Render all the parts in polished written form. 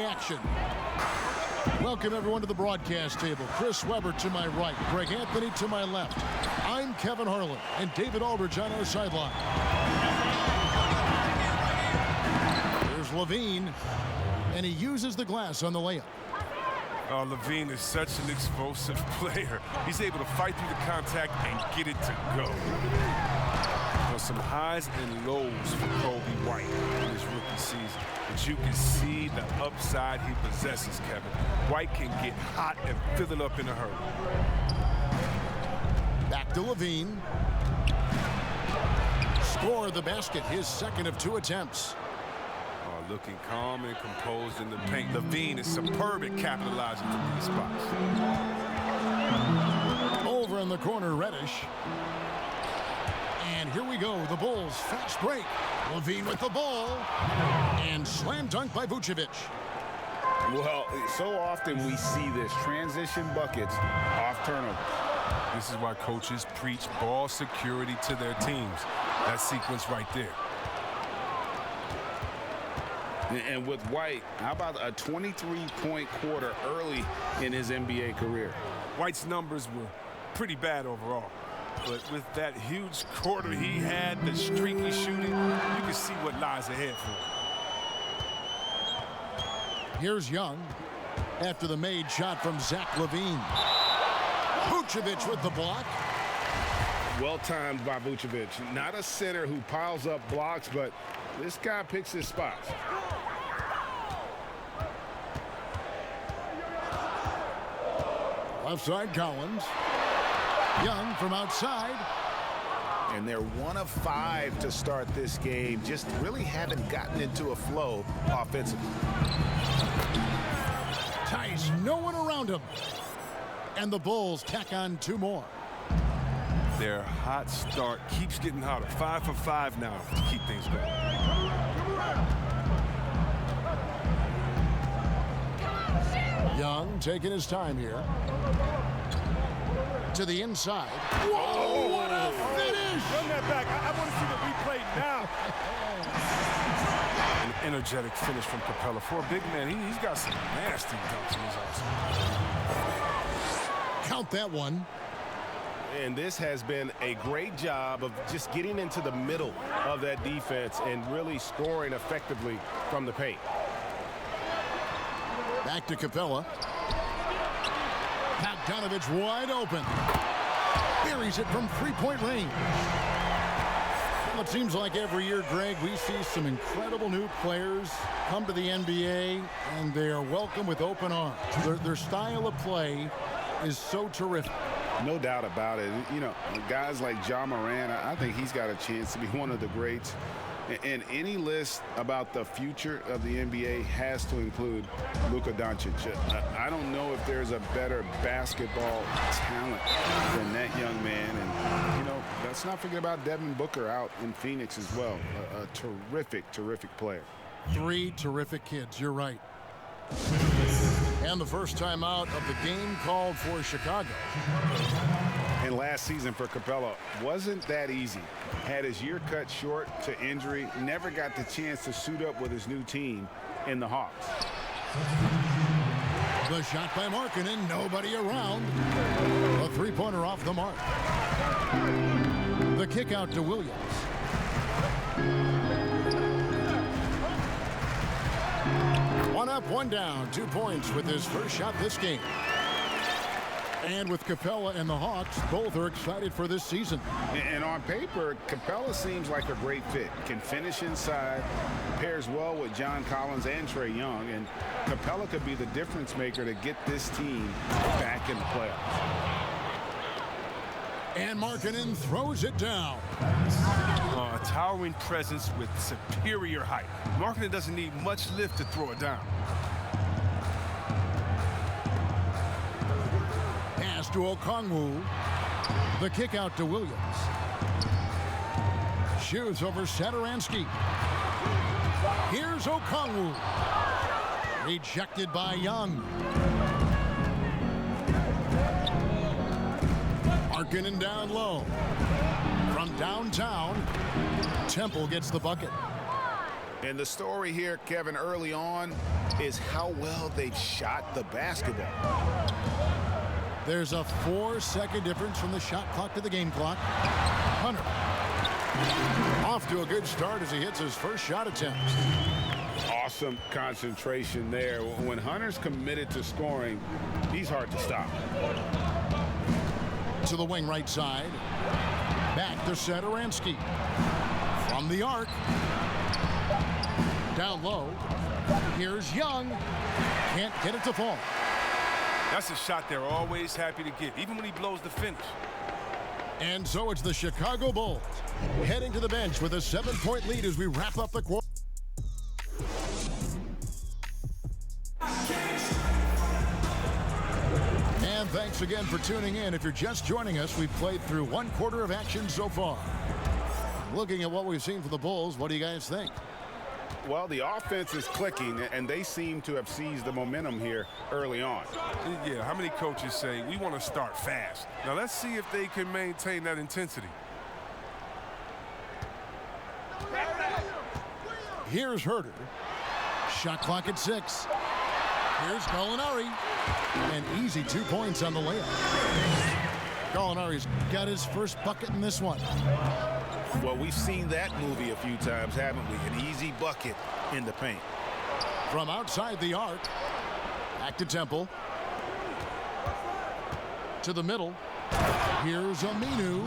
Action. Welcome everyone to the broadcast table. Chris Webber to my right, Greg Anthony to my left. I'm Kevin Harlan and David Aldridge on our sideline. Here's Lavine, and he uses the glass on the layup. Oh, Lavine is such an explosive player. He's able to fight through the contact and get it to go. Some highs and lows for Kobe White in his rookie season. But you can see the upside he possesses, Kevin. White can get hot and fill it up in a hurry. Back to Lavine. Score the basket, his second of 2 attempts. Oh, looking calm and composed in the paint. Lavine is superb at capitalizing from these spots. Over in the corner, Reddish. And here we go, the Bulls fast break. Lavine with the ball. And slam dunk by Vucevic. Well, so often we see this, transition buckets off turnover. This is why coaches preach ball security to their teams. That sequence right there. And with White, how about a 23-point quarter early in his NBA career? White's numbers were pretty bad overall. But with that huge quarter he had, the streaky shooting, you can see what lies ahead for him. Here's Young after the made shot from Zach Lavine. Vucevic with the block. Well timed by Vucevic. Not a center who piles up blocks, but this guy picks his spots. Left side, Collins. Young from outside. And they're 1 of 5 to start this game. Just really haven't gotten into a flow offensively. Ties no one around him. And the Bulls tack on 2 more. Their hot start keeps getting hotter. 5 for 5 now to keep things going. Young taking his time here. To the inside. Whoa, what a finish! Run that back. I want to see the replay now. An energetic finish from Capella. For a big man, he's got some nasty dunks in his arsenal. Count that one. And this has been a great job of just getting into the middle of that defense and really scoring effectively from the paint. Back to Capella. Bogdanovich wide open. Buries it from 3-point range. Well, it seems like every year, Greg, we see some incredible new players come to the NBA, and they are welcome with open arms. Their style of play is so terrific. No doubt about it. You know, guys like Ja Morant, I think he's got a chance to be one of the greats. And any list about the future of the NBA has to include Luka Doncic. I don't know if there's a better basketball talent than that young man. And, you know, let's not forget about Devin Booker out in Phoenix as well. A terrific, terrific player. 3 terrific kids, you're right. And the first time out of the game called for Chicago. And last season for Capella wasn't that easy. Had his year cut short to injury, never got the chance to suit up with his new team in the Hawks. The shot by Markkanen, nobody around. A 3-pointer off the mark. The kick out to Williams. One up, one down, 2 points with his first shot this game. And with Capella and the Hawks, both are excited for this season. And on paper, Capella seems like a great fit. Can finish inside, pairs well with John Collins and Trae Young, and Capella could be the difference maker to get this team back in the playoffs. And Markkanen throws it down. A towering presence with superior height. Markkanen doesn't need much lift to throw it down. Pass to Okongwu. The kick out to Williams. Shoots over Satoransky. Here's Okongwu. Rejected by Young. Markkanen down low. From downtown, Temple gets the bucket. And the story here, Kevin, early on is how well they've shot the basketball. There's a 4-second difference from the shot clock to the game clock. Hunter off to a good start as he hits his first shot attempt. Awesome concentration there. When Hunter's committed to scoring, he's hard to stop. To the wing right side. Back to Satoransky. From the arc. Down low. Here's Young. Can't get it to fall. That's a shot they're always happy to get, even when he blows the finish. And so it's the Chicago Bulls heading to the bench with a 7-point lead as we wrap up the quarter. And thanks again for tuning in. If you're just joining us, we've played through 1 quarter of action so far. Looking at what we've seen for the Bulls, what do you guys think? Well, the offense is clicking, and they seem to have seized the momentum here early on. Yeah, how many coaches say, we want to start fast? Now, let's see if they can maintain that intensity. Here's Herter. Shot clock at 6. Here's Gallinari. An easy 2 points on the layup. Gallinari's got his first bucket in this one. Well, we've seen that movie a few times, haven't we? An easy bucket in the paint. From outside the arc. Back to Temple. To the middle. Here's Aminu.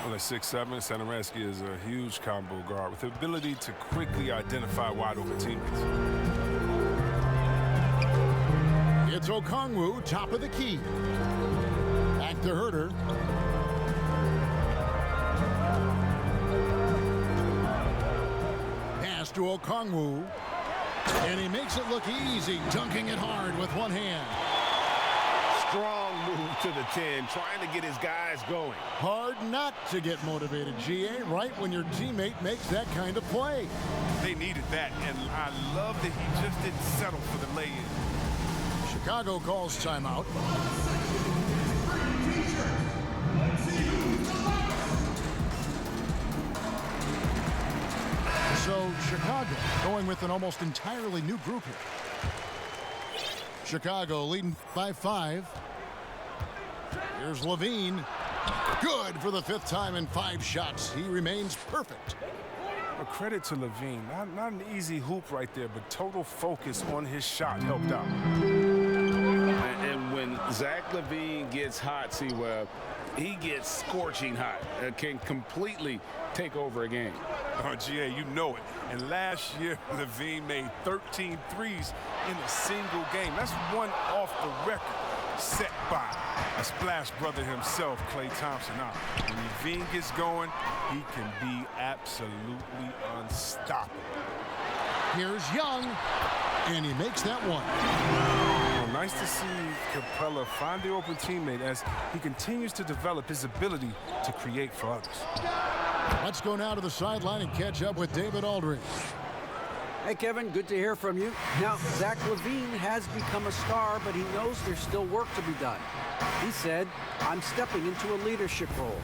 Well, at 6'7", Satoransky is a huge combo guard with the ability to quickly identify wide open teammates. It's Okongwu, top of the key. Back to Herter. Pass to Okongwu. And he makes it look easy, dunking it hard with one hand. Strong move to the 10, trying to get his guys going. Hard not to get motivated, GA, right when your teammate makes that kind of play. They needed that, and I love that he just didn't settle for the lay-in. Chicago calls timeout. So Chicago going with an almost entirely new group here. Chicago leading by 5. Here's Lavine. Good for the 5th time in 5 shots. He remains perfect. A credit to Lavine. Not an easy hoop right there, but total focus on his shot helped out. And when Zach Lavine gets hot, C-Web, he gets scorching hot. Can completely take over a game. Oh, GA, you know it. And last year, Lavine made 13 threes in a single game. That's one off the record set by a splash brother himself, Klay Thompson. Now, when Lavine gets going, he can be absolutely unstoppable. Here's Young, and he makes that one. Well, nice to see Capella find the open teammate as he continues to develop his ability to create for others. Let's go now to the sideline and catch up with David Aldridge. Hey, Kevin, good to hear from you. Now, Zach Lavine has become a star, but he knows there's still work to be done. He said, I'm stepping into a leadership role,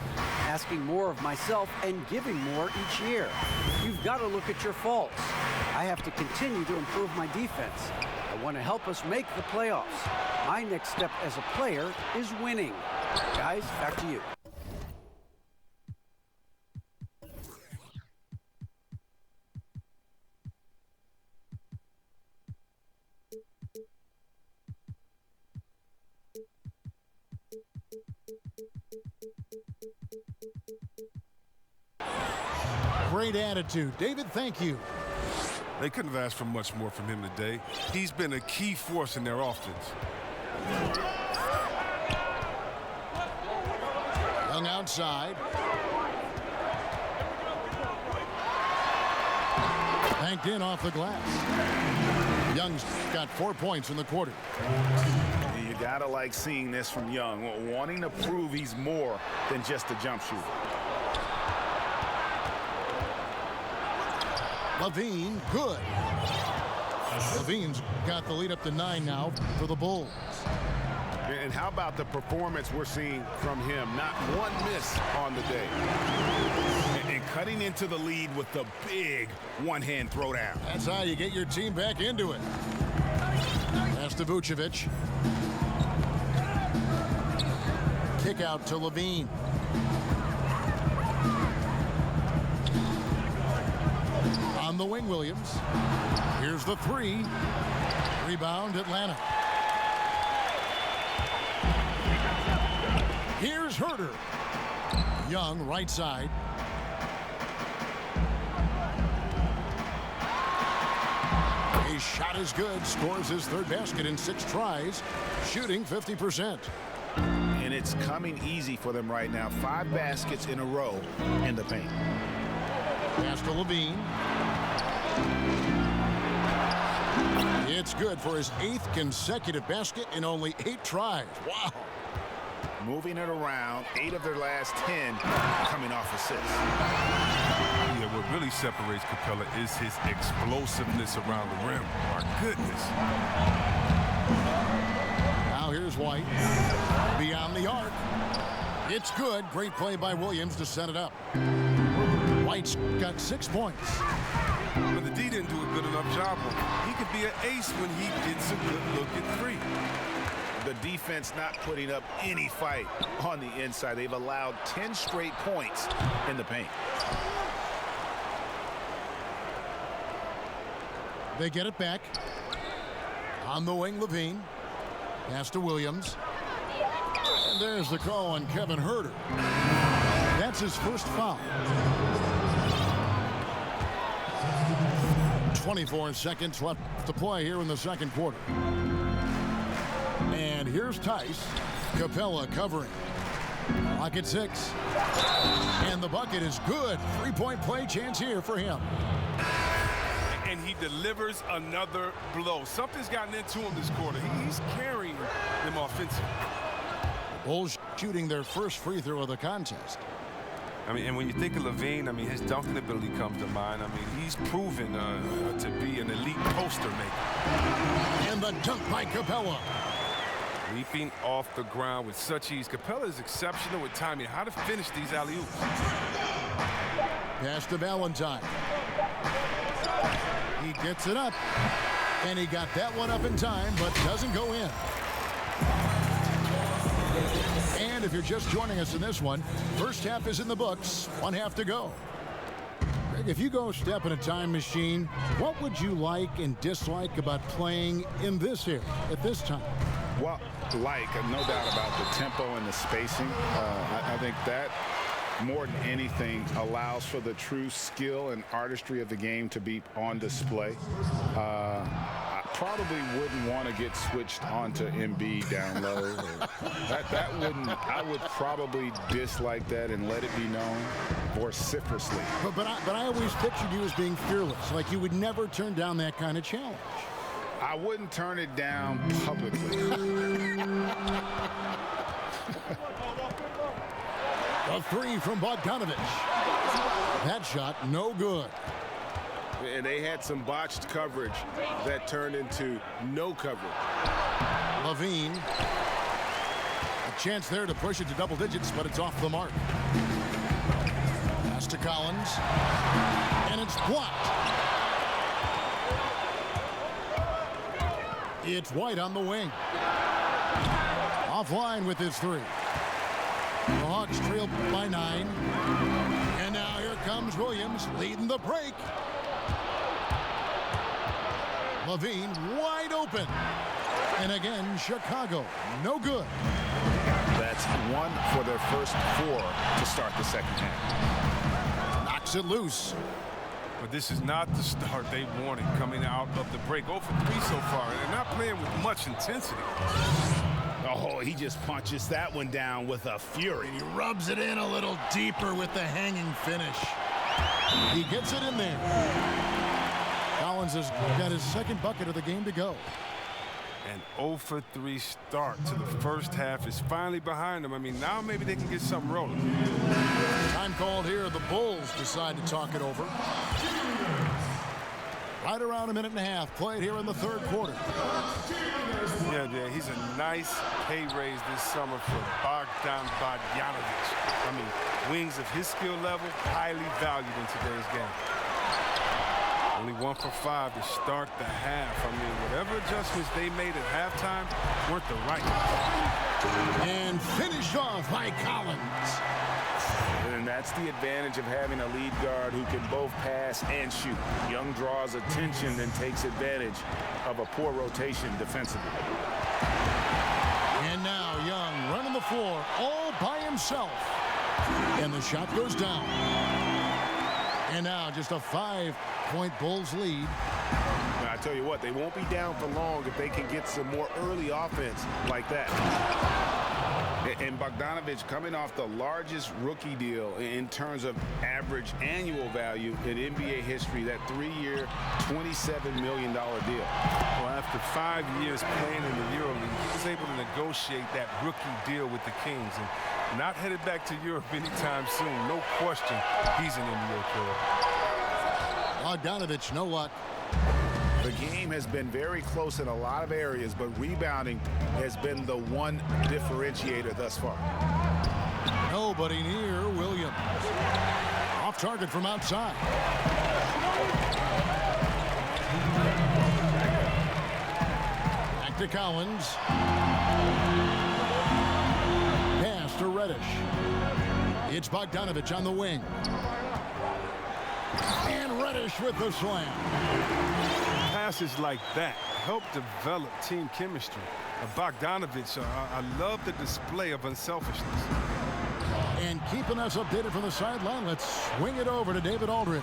asking more of myself and giving more each year. You've got to look at your faults. I have to continue to improve my defense. I want to help us make the playoffs. My next step as a player is winning. Guys, back to you. Great attitude. David, thank you. They couldn't have asked for much more from him today. He's been a key force in their offense. Young outside. Banked in off the glass. Young's got 4 points in the quarter. You gotta like seeing this from Young, wanting to prove he's more than just a jump shooter. Lavine, good. Lavine's got the lead up to 9 now for the Bulls. And how about the performance we're seeing from him? Not one miss on the day. And cutting into the lead with the big one-hand throwdown. That's how you get your team back into it. Pass to Vucevic. Kick out to Lavine. On the wing, Williams. Here's the three. Rebound, Atlanta. Here's Herter. Young, right side. His shot is good. Scores his third basket in 6 tries. Shooting 50%. And it's coming easy for them right now. 5 baskets in a row in the paint. Pass to Lavine. It's good for his 8th consecutive basket in only 8 tries. Wow. Moving it around, 8 of their last 10 coming off assists. Yeah, what really separates Capella is his explosiveness around the rim. My goodness. Now here's White. Beyond the arc. It's good. Great play by Williams to set it up. White's got 6 points. But the D didn't do a good enough job on him. He could be an ace when he gets a good look at 3. The defense not putting up any fight on the inside. They've allowed 10 straight points in the paint. They get it back. On the wing, Lavine. Pass to Williams. And there's the call on Kevin Herter. That's his first foul. 24 seconds left to play here in the second quarter. And here's Tice. Capella covering. Clock at 6. And the bucket is good. 3-point play chance here for him. And he delivers another blow. Something's gotten into him this quarter. He's carrying them offensively. Bulls shooting their first free throw of the contest. I mean, and when you think of Lavine, I mean, his dunking ability comes to mind. I mean, he's proven to be an elite poster maker. And the dunk by Capella. Leaping off the ground with such ease. Capella is exceptional with timing. How to finish these alley-oops. Pass to Valentine. He gets it up. And he got that one up in time, but doesn't go in. And if you're just joining us in this one, first half is in the books. 1 half to go. Greg, if you go step in a time machine, what would you like and dislike about playing in this era at this time? Well, no doubt about the tempo and the spacing. I think that more than anything allows for the true skill and artistry of the game to be on display. I probably wouldn't want to get switched onto Embiid down low. I would probably dislike that and let it be known vociferously. But I always pictured you as being fearless, like you would never turn down that kind of challenge. I wouldn't turn it down publicly. A 3 from Bogdanovich. That shot, no good. And they had some botched coverage that turned into no coverage. Lavine. A chance there to push it to double digits, but it's off the mark. Pass to Collins. And it's blocked. It's White on the wing. Offline with his 3. The Hawks trail by 9. And now here comes Williams leading the break. Lavine wide open. And again, Chicago, no good. That's 1 for their first 4 to start the second half. Knocks it loose. But this is not the start they wanted coming out of the break. 0 for 3 so far. They're not playing with much intensity. Oh, he just punches that one down with a fury. He rubs it in a little deeper with the hanging finish. He gets it in there. Collins has got his second bucket of the game to go. An 0 for 3 start to the first half is finally behind them. I mean, now maybe they can get something rolling. Time called here. The Bulls decide to talk it over. Right around a minute and a half played here in the third quarter. Yeah, he's a nice pay raise this summer for Bogdan Bogdanovic. I mean, wings of his skill level, highly valued in today's game. Only 1 for 5 to start the half. I mean, whatever adjustments they made at halftime weren't the right ones. And finished off by Collins. And that's the advantage of having a lead guard who can both pass and shoot. Young draws attention and takes advantage of a poor rotation defensively. And now Young running the floor all by himself. And the shot goes down. And now just a 5-point Bulls lead. Now, I tell you what, they won't be down for long if they can get some more early offense like that. And Bogdanovic coming off the largest rookie deal in terms of average annual value in NBA history, that 3-year, $27 million deal. Well, after 5 years playing in the EuroLeague, he was able to negotiate that rookie deal with the Kings and not headed back to Europe anytime soon. No question, he's an NBA player. Bogdanovic, no luck. The game has been very close in a lot of areas, but rebounding has been the one differentiator thus far. Nobody near Williams. Off target from outside. Back to Collins. Pass to Reddish. It's Bogdanovic on the wing. And Reddish with the slam. Passes like that help develop team chemistry. Bogdanovic, I love the display of unselfishness. And keeping us updated from the sideline, let's swing it over to David Aldridge.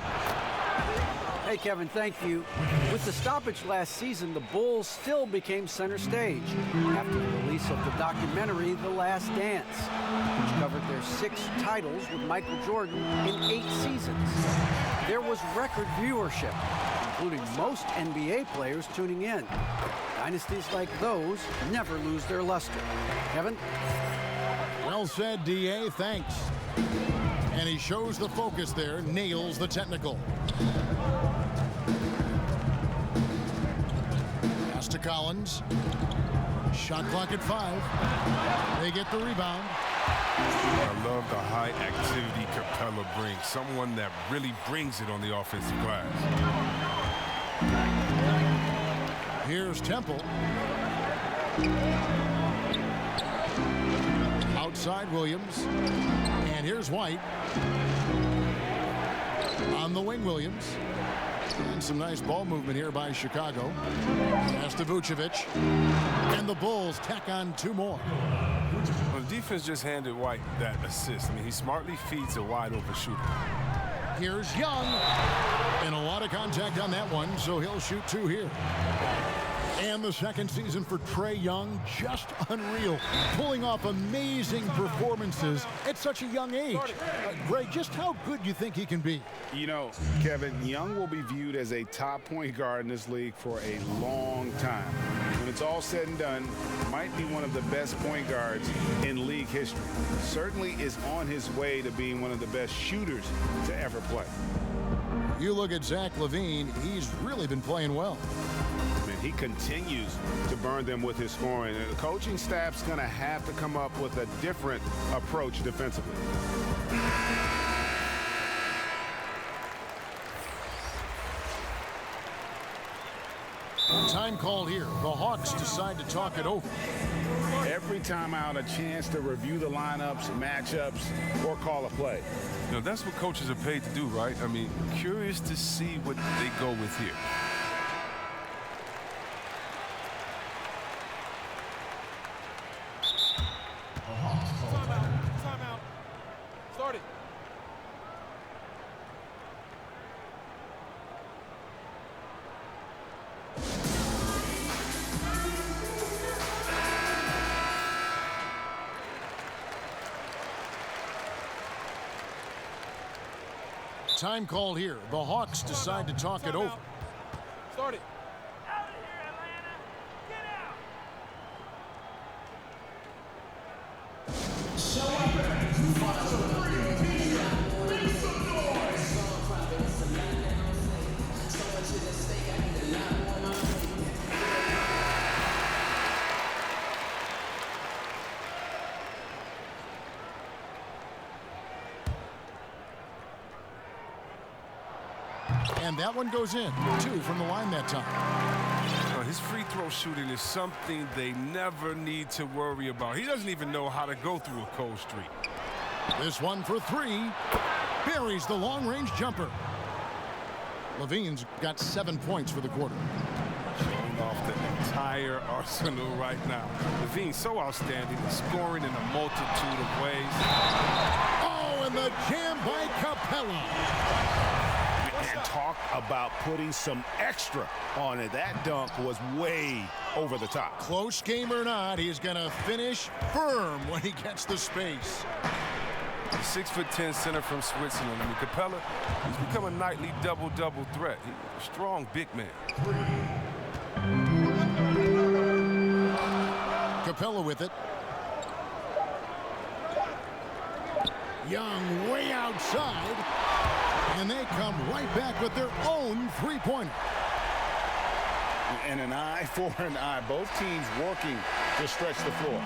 Hey, Kevin, thank you. With the stoppage last season, the Bulls still became center stage after the release of the documentary The Last Dance, which covered their 6 titles with Michael Jordan in 8 seasons. There was record viewership, including most NBA players tuning in. Dynasties like those never lose their luster. Kevin? Well said, D.A. Thanks. And he shows the focus there, nails the technical. Pass to Collins. Shot clock at 5. They get the rebound. I love the high activity Capella brings. Someone that really brings it on the offensive glass. Here's Temple. Outside Williams. And here's White. On the wing, Williams. And some nice ball movement here by Chicago. Pass to Vucevic. And the Bulls tack on 2 more. Well, the defense just handed White that assist. I mean, he smartly feeds a wide-open shooter. Here's Young. And a lot of contact on that one, so he'll shoot 2 here. And the second season for Trae Young, just unreal. Pulling off amazing performances at such a young age. Greg, just how good do you think he can be? You know, Kevin, Young will be viewed as a top point guard in this league for a long time. When it's all said and done, might be one of the best point guards in league history. Certainly is on his way to being one of the best shooters to ever play. You look at Zach Lavine, he's really been playing well. He continues to burn them with his scoring. And the coaching staff's going to have to come up with a different approach defensively. Time called here. The Hawks decide to talk it over. Every time out, a chance to review the lineups, matchups, or call a play. You know, that's what coaches are paid to do, right? I mean, curious to see what they go with here. Timeout. Start it. Time called here. The Hawks decide to talk it over. Start it. And that one goes in. 2 from the line that time. His free throw shooting is something they never need to worry about. He doesn't even know how to go through a cold streak. This one for 3. Buries the long-range jumper. Lavine's got 7 points for the quarter. Showing off the entire arsenal right now. Lavine's so outstanding, scoring in a multitude of ways. Oh, and the jam by Capella. And talk about putting some extra on it. That dunk was way over the top. Close game or not, he's going to finish firm when he gets the space. The 6'10" center from Switzerland. I mean, Capella, he's become a nightly double-double threat. He's a strong big man. Capella with it. Young way outside. And they come right back with their own three-pointer. And an eye for an eye. Both teams working to stretch the floor.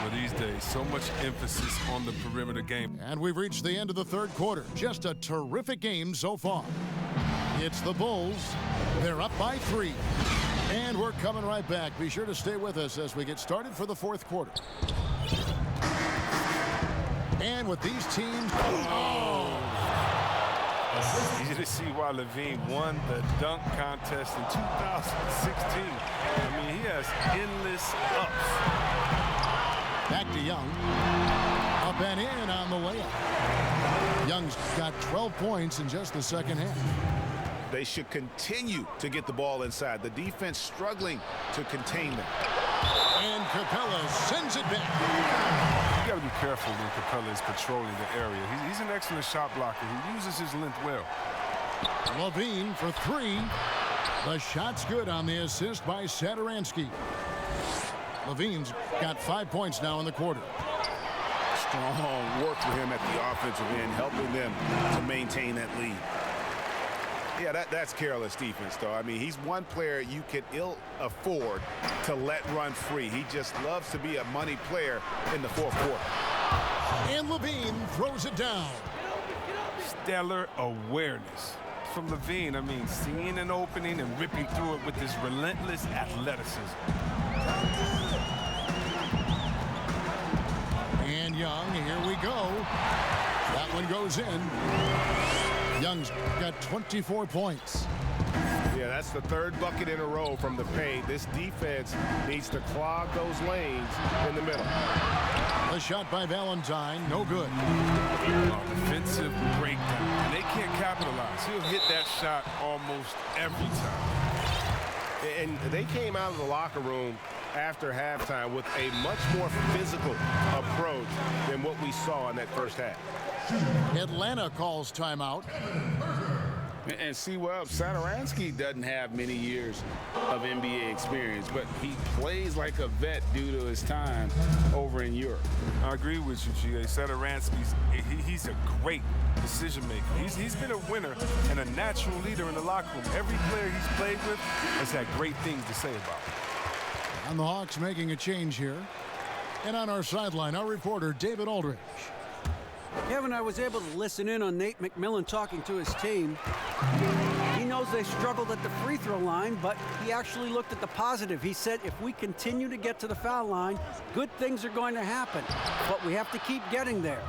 Well, these days, so much emphasis on the perimeter game. And we've reached the end of the third quarter. Just a terrific game so far. It's the Bulls. They're up by 3. And we're coming right back. Be sure to stay with us as we get started for the fourth quarter. And with these teams... Easy to see why Lavine won the dunk contest in 2016. I mean, he has endless ups. Back to Young. Up and in on the layup. Young's got 12 points in just the second half. They should continue to get the ball inside. The defense struggling to contain them. And Capella sends it back. You got to be careful when Capella is patrolling the area. He's an excellent shot blocker who uses his length well. Lavine for 3. The shot's good on the assist by Satoransky. Lavine's got 5 points now in the quarter. Strong work for him at the offensive end, helping them to maintain that lead. Yeah, that's careless defense, though. I mean, he's one player you can ill afford to let run free. He just loves to be a money player in the fourth quarter. And Lavine throws it down. Stellar awareness from Lavine. I mean, seeing an opening and ripping through it with his relentless athleticism. And Young, here we go. That one goes in. Young's got 24 points. Yeah, that's the third bucket in a row from the paint. This defense needs to clog those lanes in the middle. The shot by Valentine, no good. Defensive breakdown. And they can't capitalize. He'll hit that shot almost every time. And they came out of the locker room after halftime with a much more physical approach than what we saw in that first half. Atlanta calls timeout. And see, well, Satoransky doesn't have many years of NBA experience, but he plays like a vet due to his time over in Europe. I agree with you, G.A. Satoransky's he's a great decision maker. He's been a winner and a natural leader in the locker room. Every player he's played with has had great things to say about him. And the Hawks making a change here. And on our sideline, our reporter, David Aldridge. Kevin, I was able to listen in on Nate McMillan talking to his team. He knows they struggled at the free throw line, but he actually looked at the positive. He said, if we continue to get to the foul line, good things are going to happen. But we have to keep getting there.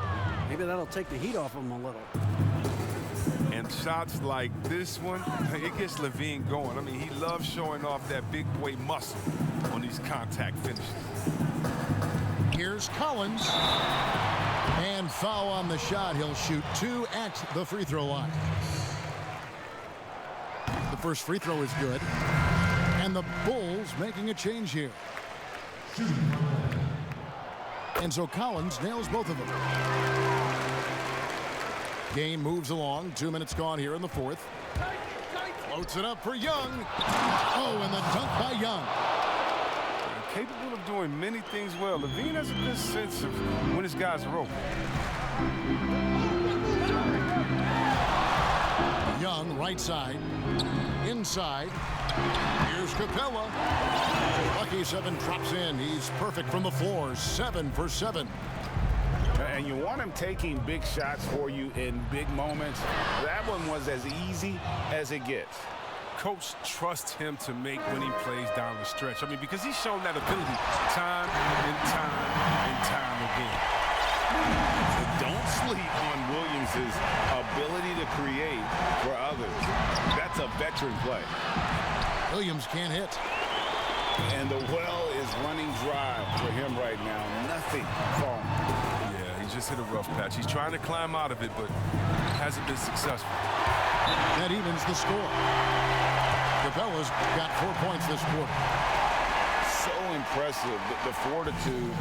Maybe that'll take the heat off him a little. And shots like this one, it gets Lavine going. I mean, he loves showing off that big boy muscle on these contact finishes. Here's Collins. And foul on the shot. He'll shoot 2 at the free throw line. The first free throw is good. And the Bulls making a change here. And so Collins nails both of them. Game moves along. 2 minutes gone here in the fourth. Floats it up for Young. Oh, and the dunk by Young. Capable of doing many things well. Lavine has a good sense of when his guys are open. Young, right side. Inside. Here's Capella. Lucky 7 drops in. He's perfect from the floor. 7 for 7. and you want him taking big shots for you in big moments. That one was as easy as it gets. Coach trusts him to make winning plays down the stretch. I mean, because he's shown that ability time and time and time again. So don't sleep on Williams' ability to create for others. That's a veteran play. Williams can't hit. And the well is running dry for him right now. Nothing falling. Yeah, he just hit a rough patch. He's trying to climb out of it, but hasn't been successful. That evens the score. Capella's got 4 points this quarter. So impressive, the fortitude,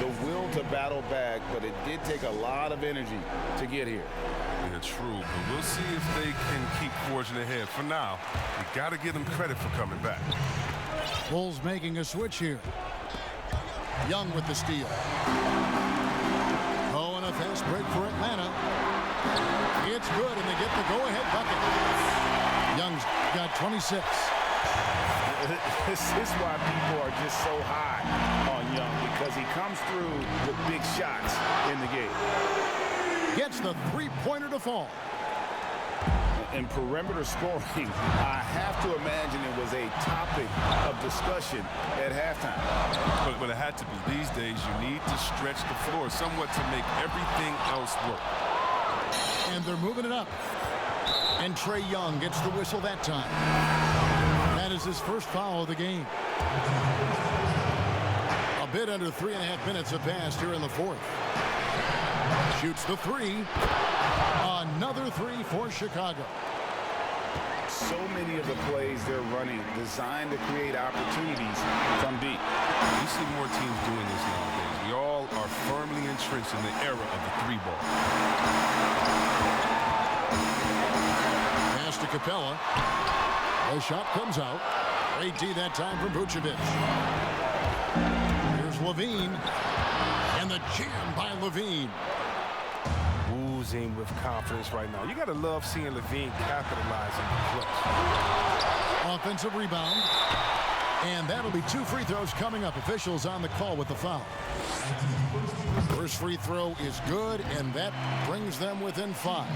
the will to battle back, but it did take a lot of energy to get here. Yeah, true, but we'll see if they can keep forging ahead. For now, we got to give them credit for coming back. Bulls making a switch here. Young with the steal. Oh, and a fast break for Atlanta. It's good, and they get the go-ahead bucket. Young's got 26. This is why people are just so high on Young, because he comes through with big shots in the game. Gets the three-pointer to fall. And perimeter scoring, I have to imagine it was a topic of discussion at halftime. But it had to be. These days, you need to stretch the floor somewhat to make everything else work. And they're moving it up. And Trae Young gets the whistle that time. That is his first foul of the game. A bit under 3.5 minutes have passed here in the fourth. Shoots the three. Another three for Chicago. So many of the plays they're running designed to create opportunities from deep. You see more teams doing this nowadays. We all are firmly entrenched in the era of the three ball. Pass to Capella. The shot comes out. Great D that time from Vucevic. Here's Lavine. And the jam by Lavine. Oozing with confidence right now. You got to love seeing Lavine capitalizing the clutch. Offensive rebound. And that'll be 2 free throws coming up. Officials on the call with the foul. First free throw is good, and that brings them within 5.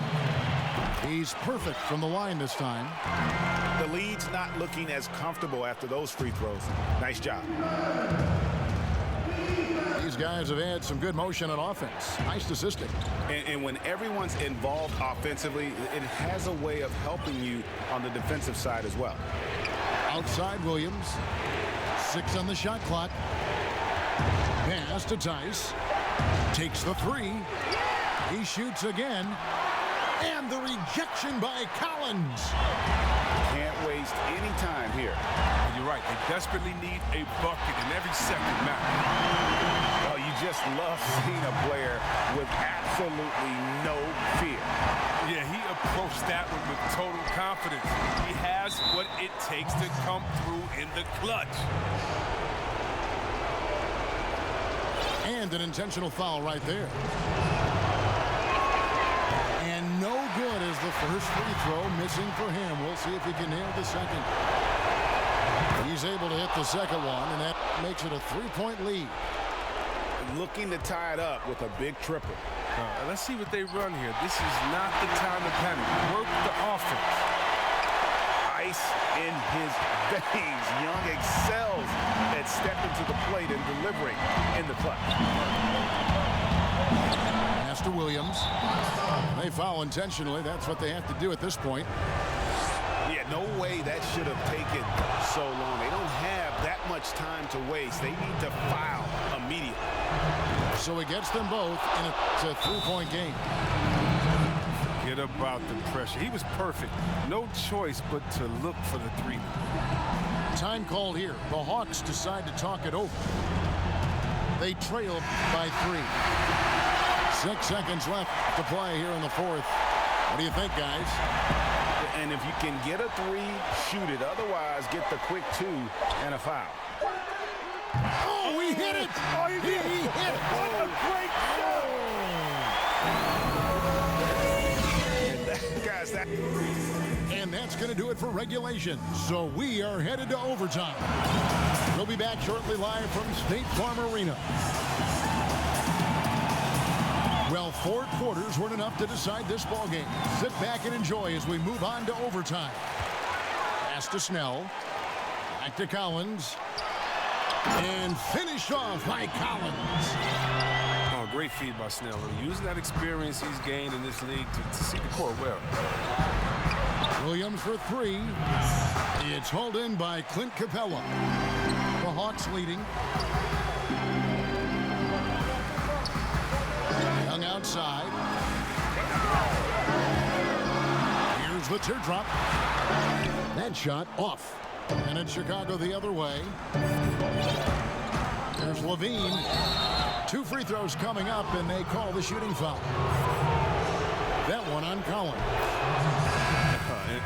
He's perfect from the line this time. The lead's not looking as comfortable after those free throws. Nice job. These guys have had some good motion on offense. Nice assisting. And when everyone's involved offensively, it has a way of helping you on the defensive side as well. Outside Williams. 6 on the shot clock. Pass to Tice. Takes the three. He shoots again. And the rejection by Collins. Can't waste any time here. You're right. They desperately need a bucket, and every second matters. Well, you just love seeing a player with absolutely no fear. Yeah, he approached that one with total confidence. He has what it takes to come through in the clutch. And an intentional foul right there. And no good is the first free throw missing for him. We'll see if he can nail the second. He's able to hit the second one, and that makes it a 3-point lead. Looking to tie it up with a big triple. Let's see what they run here. This is not the time to panic. Work the offense. Ice in his veins. Young excels at stepping to the plate and delivering in the clutch. Pass to Williams. They foul intentionally. That's what they have to do at this point. Yeah, no way that should have taken so long. They don't have that much time to waste. They need to foul immediately. So he gets them both, and it's a 3-point game. Forget about the pressure. He was perfect. No choice but to look for the three. Time called here. The Hawks decide to talk it over. They trail by 3. 6 seconds left to play here in the fourth. What do you think, guys? And if you can get a 3, shoot it. Otherwise, get the quick 2 and a foul. Oh, he hit it! Oh, he did. He hit it! What a great shot! Guys, that... And that's going to do it for regulation. So we are headed to overtime. We'll be back shortly live from State Farm Arena. 4 quarters weren't enough to decide this ball game. Sit back and enjoy as we move on to overtime. Pass to Snell. Back to Collins. And finished off by Collins. Oh, great feed by Snell. Using that experience he's gained in this league to see the court well. Williams for 3. It's hauled in by Clint Capella. The Hawks leading. Young outside. Here's the teardrop. That shot off. And it's Chicago the other way. There's Lavine. 2 free throws coming up, and they call the shooting foul. That one on Collins.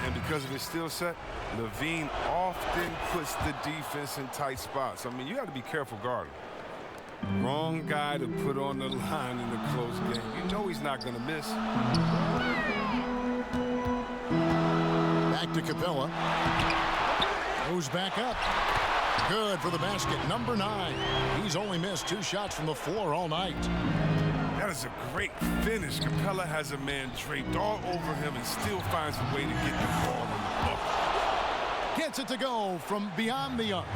And because of his skill set, Lavine often puts the defense in tight spots. I mean, you got to be careful guarding. Wrong guy to put on the line in a close game. You know he's not going to miss. Back to Capella. Goes back up. Good for the basket. Number 9. He's only missed 2 shots from the floor all night. That is a great finish. Capella has a man draped all over him and still finds a way to get the ball in the bucket. Gets it to go from beyond the arc.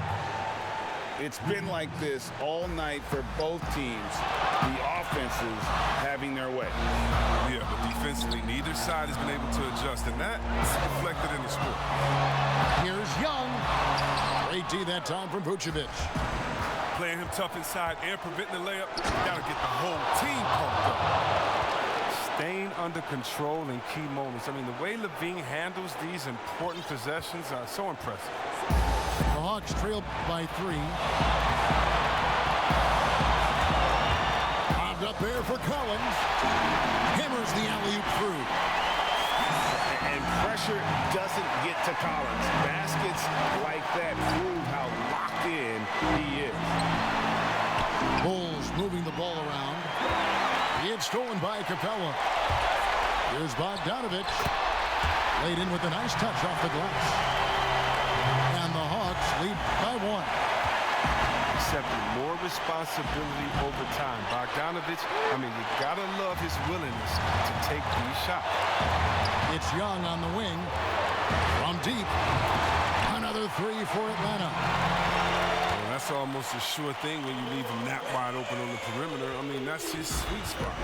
It's been like this all night for both teams. The offenses having their way. Yeah, but defensively, neither side has been able to adjust, and that's reflected in the score. Here's Young. Great D that time from Vucevic. Playing him tough inside and preventing the layup. Got to get the whole team pumped up. Staying under control in key moments. I mean, the way Lavine handles these important possessions are so impressive. The Hawks trailed by 3. Bobbed up there for Collins. Hammers the alley-oop through. And pressure doesn't get to Collins. Baskets like that prove how locked in he is. Bulls moving the ball around. It's stolen by Capella. Here's Bogdanovich. Laid in with a nice touch off the glass. And the Hawks lead by 1. Accepting more responsibility over time. Bogdanovich, I mean, you gotta love his willingness to take these shots. It's Young on the wing. From deep. Another 3 for Atlanta. Well, that's almost a sure thing when you leave him that wide open on the perimeter. I mean, that's his sweet spot.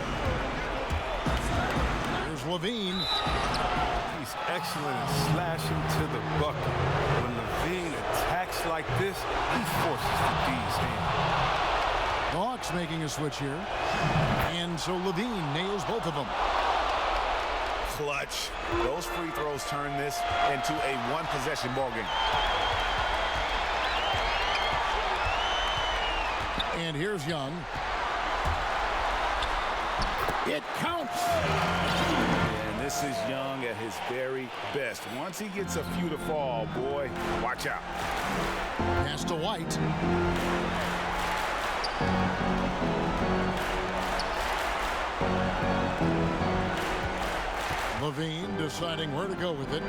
Here's Lavine. He's excellent at slashing to the bucket. When Lavine attacks like this, he forces the D's hand. The Hawks making a switch here. And so Lavine nails both of them. Clutch. Those free throws turn this into a 1-possession ball game. And here's Young. It counts. And this is Young at his very best. Once he gets a few to fall, boy, watch out. Pass to White. Lavine deciding where to go with it.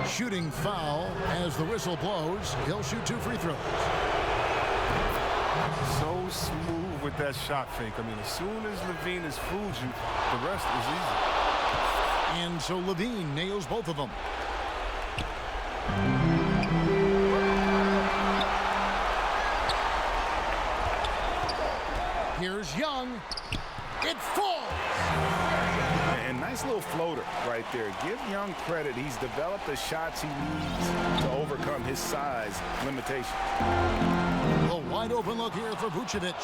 Shooting foul as the whistle blows. He'll shoot 2 free throws. So smooth with that shot fake. I mean, as soon as Lavine has fooled you, the rest is easy. And so Lavine nails both of them. Here's Young. It falls. And nice little floater right there. Give Young credit. He's developed the shots he needs to overcome his size limitation. A wide open look here for Vucevic.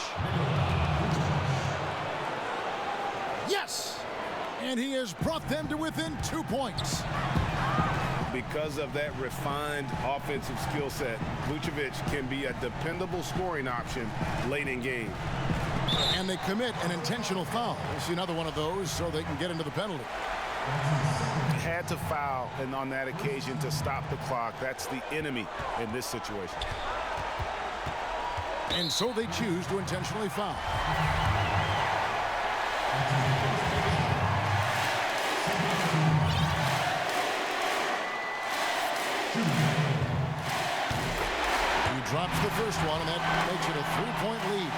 Yes! And he has brought them to within 2 points. Because of that refined offensive skill set, Vucevic can be a dependable scoring option late in game. And they commit an intentional foul. We'll see another one of those so they can get into the penalty. Had to foul, and on that occasion to stop the clock. That's the enemy in this situation. And so they choose to intentionally foul. He drops the first one, and that makes it a 3-point lead.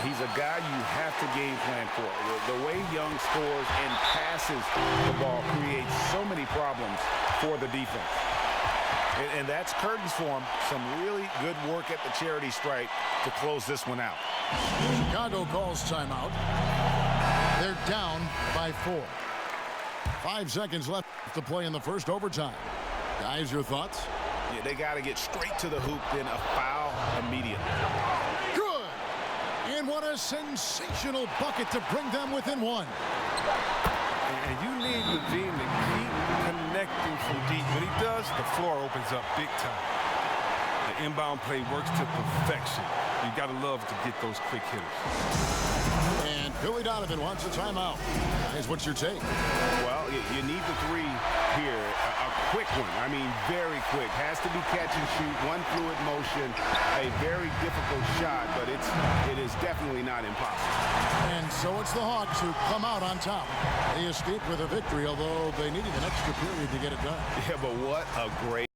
He's a guy you have to game plan for. The way Young scores and passes the ball creates so many problems for the defense. And that's curtains for him. Some really good work at the charity stripe to close this one out. Chicago calls timeout. They're down by 4. 5 seconds left to play in the first overtime. Guys, your thoughts? Yeah, they got to get straight to the hoop, then a foul immediately. Good! And what a sensational bucket to bring them within 1. And you need Lavine to keep connecting from deep. When he does, the floor opens up big time. The inbound play works to perfection. You got to love to get those quick hitters. And Billy Donovan wants a timeout. Guys, what's your take? Well, you need the 3 here. A quick one. I mean, very quick. Has to be catch and shoot. One fluid motion. A very difficult shot, but it is definitely not impossible. And so it's the Hawks who come out on top. They escaped with a victory, although they needed an extra period to get it done. Yeah, but what a great